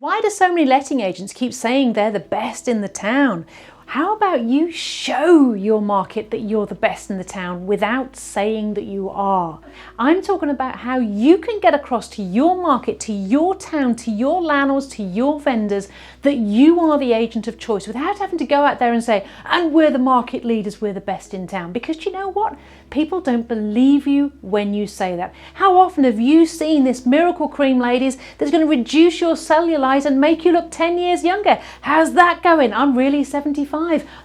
Why do so many letting agents keep saying they're the best in the town? How about you show your market that you're the best in the town without saying that you are? I'm talking about how you can get across to your market, to your town, to your landlords, to your vendors, that you are the agent of choice without having to go out there and say, and we're the market leaders, we're the best in town. Because you know what? People don't believe you when you say that. How often have you seen this miracle cream, ladies, that's going to reduce your cellulite and make you look 10 years younger? How's that going? I'm really 75.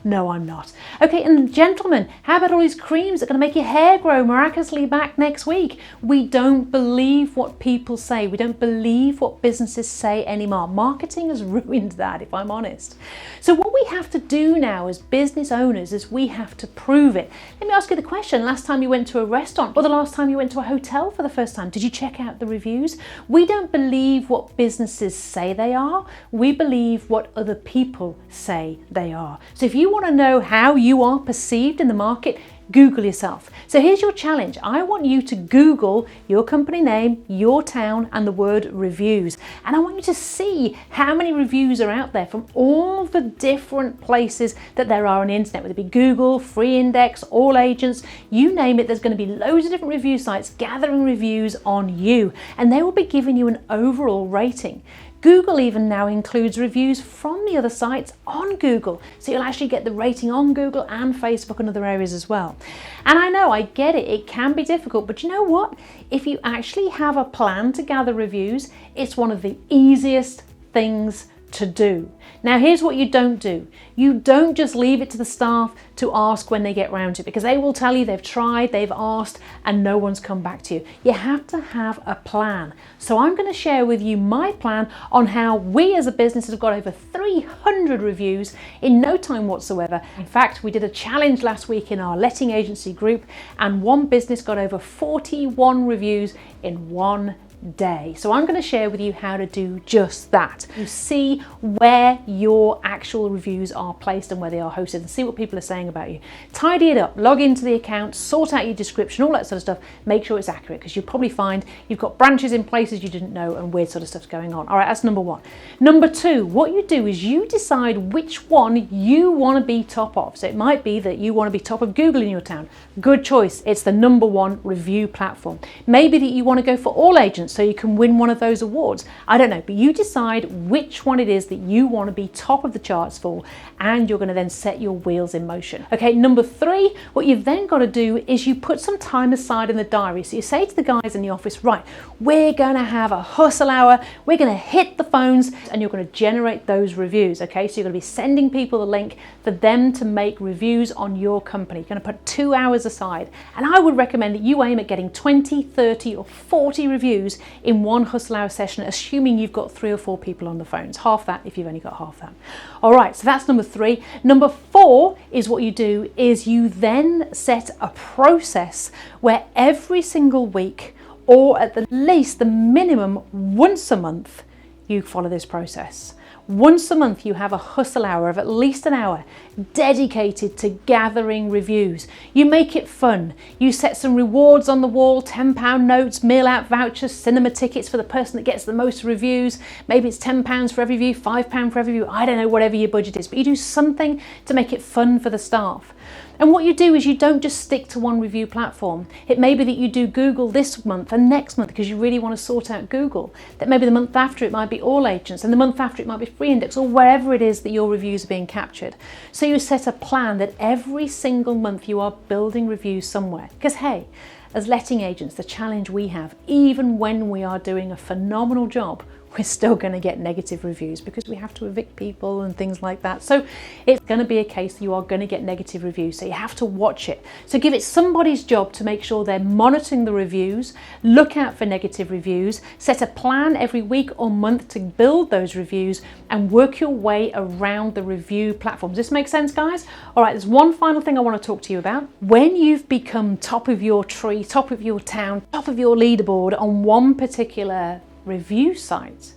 No, I'm not. Okay, and gentlemen, how about all these creams that are going to make your hair grow miraculously back next week? We don't believe what people say. We don't believe what businesses say anymore. Marketing has ruined that, if I'm honest. So what we have to do now as business owners is we have to prove it. Let me ask you the question. Last time you went to a restaurant or the last time you went to a hotel for the first time, did you check out the reviews? We don't believe what businesses say they are. We believe what other people say they are. So if you want to know how you are perceived in the market, Google yourself. So here's your challenge. I want you to Google your company name, your town, and the word reviews. And I want you to see how many reviews are out there from all the different places that there are on the internet, whether it be Google, Free Index, All Agents, you name it, there's going to be loads of different review sites gathering reviews on you. And they will be giving you an overall rating. Google even now includes reviews from the other sites on Google. So you'll actually get the rating on Google and Facebook and other areas as well. And I know, I get it, it can be difficult, but you know what? If you actually have a plan to gather reviews, it's one of the easiest things to do. Now here's what you don't do. You don't just leave it to the staff to ask when they get round to it, because they will tell you they've tried, they've asked, and no one's come back to you. You have to have a plan. So I'm going to share with you my plan on how we as a business have got over 300 reviews in no time whatsoever. In fact, we did a challenge last week in our letting agency group, and one business got over 41 reviews in one day. So I'm going to share with you how to do just that. You see where your actual reviews are placed and where they are hosted, and see what people are saying about you. Tidy it up, log into the account, sort out your description, all that sort of stuff. Make sure it's accurate, because you'll probably find you've got branches in places you didn't know and weird sort of stuff's going on. All right, that's number one. Number two, what you do is you decide which one you want to be top of. So it might be that you want to be top of Google in your town. Good choice. It's the number one review platform. Maybe that you want to go for All Agents so you can win one of those awards. I don't know, but you decide which one it is that you want to be top of the charts for, and you're going to then set your wheels in motion. Okay, number three, what you've then got to do is you put some time aside in the diary. So you say to the guys in the office, right, we're going to have a hustle hour, we're going to hit the phones, and you're going to generate those reviews. Okay, so you're going to be sending people the link for them to make reviews on your company. You're going to put 2 hours aside, and I would recommend that you aim at getting 20, 30 or 40 reviews in one hustle hour session, assuming you've got 3 or 4 people on the phones. Half that if you've only got half that. All right, so that's number three. Number four is what you do is you then set a process where every single week, or at the least the minimum once a month, you follow this process. Once a month you have a hustle hour of at least an hour dedicated to gathering reviews. You make it fun. You set some rewards on the wall, £10 notes, meal out vouchers, cinema tickets for the person that gets the most reviews. Maybe it's £10 for every review, £5 for every review. I don't know, whatever your budget is, but you do something to make it fun for the staff. And what you do is you don't just stick to one review platform. It may be that you do Google this month and next month because you really want to sort out Google. That maybe the month after it might be All Agents, and the month after it might be Free Index, or wherever it is that your reviews are being captured. So you set a plan that every single month you are building reviews somewhere. Because hey, as letting agents, the challenge we have, even when we are doing a phenomenal job, we're still going to get negative reviews because we have to evict people and things like that. So it's going to be a case that you are going to get negative reviews. So you have to watch it. So give it somebody's job to make sure they're monitoring the reviews, look out for negative reviews, set a plan every week or month to build those reviews, and work your way around the review platforms. Does this make sense, guys? All right, there's one final thing I want to talk to you about. When you've become top of your tree, top of your town, top of your leaderboard on one particular review sites,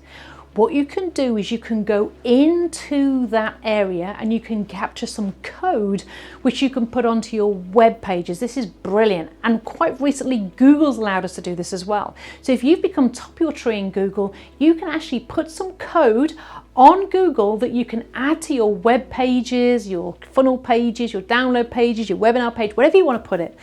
what you can do is you can go into that area and you can capture some code which you can put onto your web pages. This is brilliant, and quite recently Google's allowed us to do this as well. So if you've become top of your tree in Google, you can actually put some code on Google that you can add to your web pages, your funnel pages, your download pages, your webinar page, whatever you want to put it.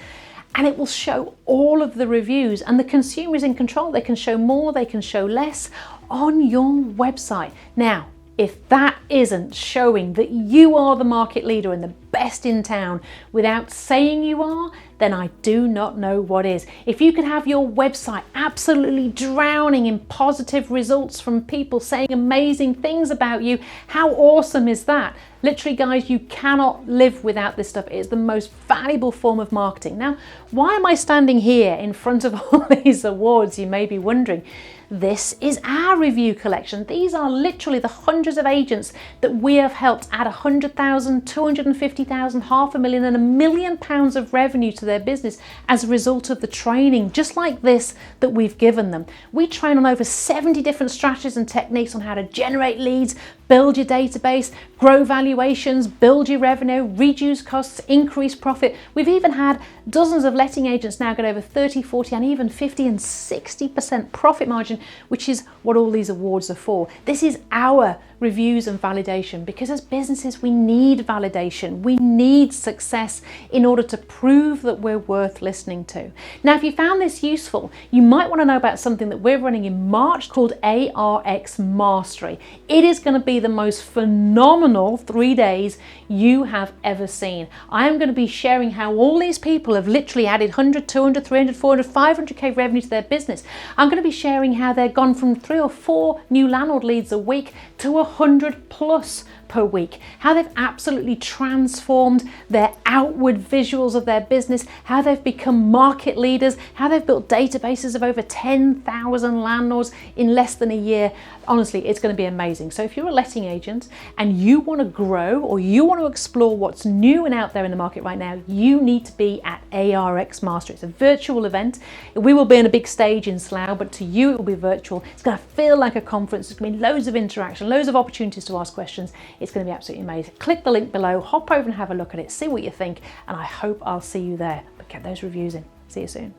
And it will show all of the reviews, and the consumer is in control. They can show more, they can show less on your website. Now, if that isn't showing that you are the market leader and the best in town without saying you are, then I do not know what is. If you could have your website absolutely drowning in positive results from people saying amazing things about you, how awesome is that? Literally, guys, you cannot live without this stuff. It is the most valuable form of marketing. Now, why am I standing here in front of all these awards, you may be wondering? This is our review collection. These are literally the hundreds of agents that we have helped add 100,000, 250,000, £500,000 and £1 million of revenue to their business as a result of the training, just like this, that we've given them. We train on over 70 different strategies and techniques on how to generate leads, build your database, grow valuations, build your revenue, reduce costs, increase profit. We've even had dozens of letting agents now get over 30, 40 and even 50 and 60% profit margin, which is what all these awards are for. This is our reviews and validation, because as businesses we need validation, we need success in order to prove that we're worth listening to. Now, if you found this useful, you might want to know about something that we're running in March called ARX Mastery. It is going to be the most phenomenal 3 days you have ever seen. I am going to be sharing how all these people have literally added 100, 200, 300, 400, 500k revenue to their business. I'm going to be sharing how they've gone from 3 or 4 new landlord leads a week to 100 plus per week, how they've absolutely transformed their outward visuals of their business, how they've become market leaders, how they've built databases of over 10,000 landlords in less than a year. Honestly, it's going to be amazing. So if you're a letting agent and you want to grow, or you want to explore what's new and out there in the market right now, you need to be at ARX Master. It's a virtual event. We will be on a big stage in Slough, but to you it will be virtual. It's going to feel like a conference. There's going to be loads of interaction, loads of opportunities to ask questions. It's going to be absolutely amazing. Click the link below, hop over and have a look at it, see what you think, and I hope I'll see you there. But get those reviews in. See you soon.